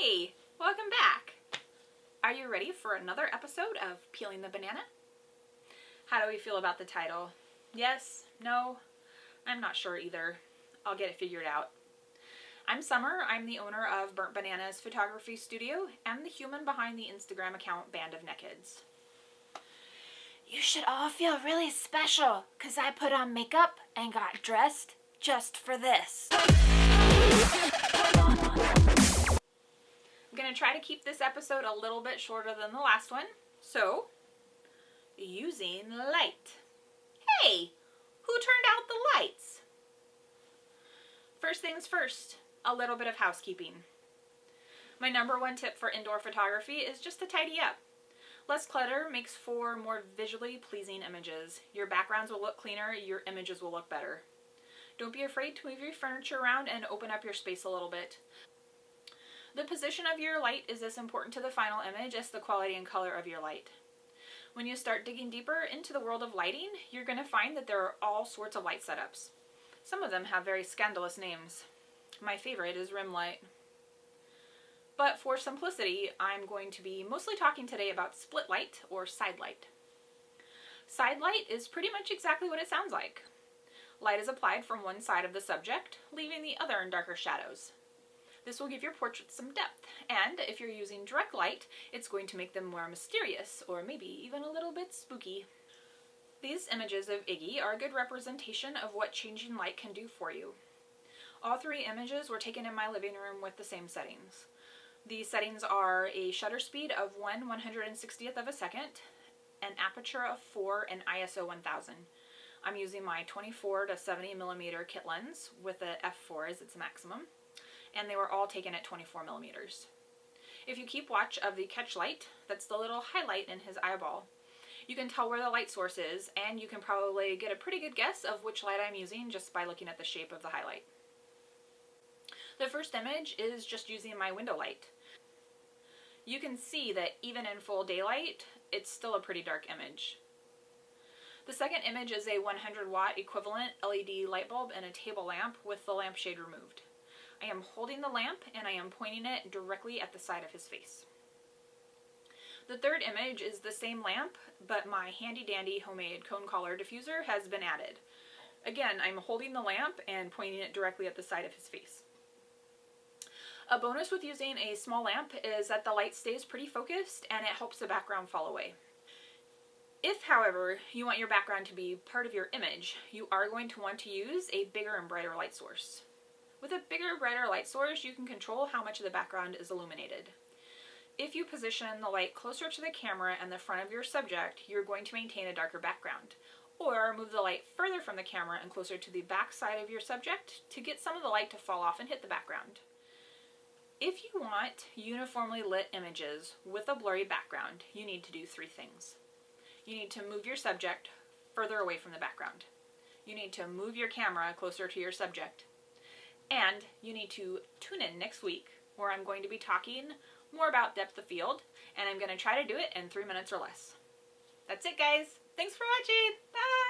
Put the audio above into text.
Hey, welcome back. Are you ready for another episode of Peeling the Banana? How do we feel about the title? Yes? No? I'm not sure either. I'll get it figured out. I'm Summer. I'm the owner of Burnt Bananas Photography Studio and the human behind the Instagram account Band of Neckeds. You should all feel really special because I put on makeup and got dressed just for this. I'm going to try to keep this episode a little bit shorter than the last one. So, using light. Hey, who turned out the lights? First things first, a little bit of housekeeping. My number one tip for indoor photography is just to tidy up. Less clutter makes for more visually pleasing images. Your backgrounds will look cleaner, your images will look better. Don't be afraid to move your furniture around and open up your space a little bit. The position of your light is as important to the final image as the quality and color of your light. When you start digging deeper into the world of lighting, you're going to find that there are all sorts of light setups. Some of them have very scandalous names. My favorite is Rembrandt Light. But for simplicity, I'm going to be mostly talking today about split light or side light. Side light is pretty much exactly what it sounds like. Light is applied from one side of the subject, leaving the other in darker shadows. This will give your portrait some depth, and if you're using direct light, it's going to make them more mysterious, or maybe even a little bit spooky. These images of Iggy are a good representation of what changing light can do for you. All three images were taken in my living room with the same settings. These settings are a shutter speed of 1/160th of a second, an aperture of 4, and ISO 1000. I'm using my 24 to 70mm kit lens with a f4 as its maximum, and they were all taken at 24mm. If you keep watch of the catch light, that's the little highlight in his eyeball, you can tell where the light source is, and you can probably get a pretty good guess of which light I'm using just by looking at the shape of the highlight. The first image is just using my window light. You can see that even in full daylight, it's still a pretty dark image. The second image is a 100-watt equivalent LED light bulb and a table lamp with the lampshade removed. I am holding the lamp and I am pointing it directly at the side of his face. The third image is the same lamp, but my handy-dandy homemade cone collar diffuser has been added. Again, I'm holding the lamp and pointing it directly at the side of his face. A bonus with using a small lamp is that the light stays pretty focused and it helps the background fall away. If, however, you want your background to be part of your image, you are going to want to use a bigger and brighter light source. With a bigger, brighter light source, you can control how much of the background is illuminated. If you position the light closer to the camera and the front of your subject, you're going to maintain a darker background. Or move the light further from the camera and closer to the back side of your subject to get some of the light to fall off and hit the background. If you want uniformly lit images with a blurry background, you need to do three things. You need to move your subject further away from the background. You need to move your camera closer to your subject. And you need to tune in next week where I'm going to be talking more about depth of field, and I'm going to try to do it in 3 minutes or less. That's it, guys. Thanks for watching. Bye!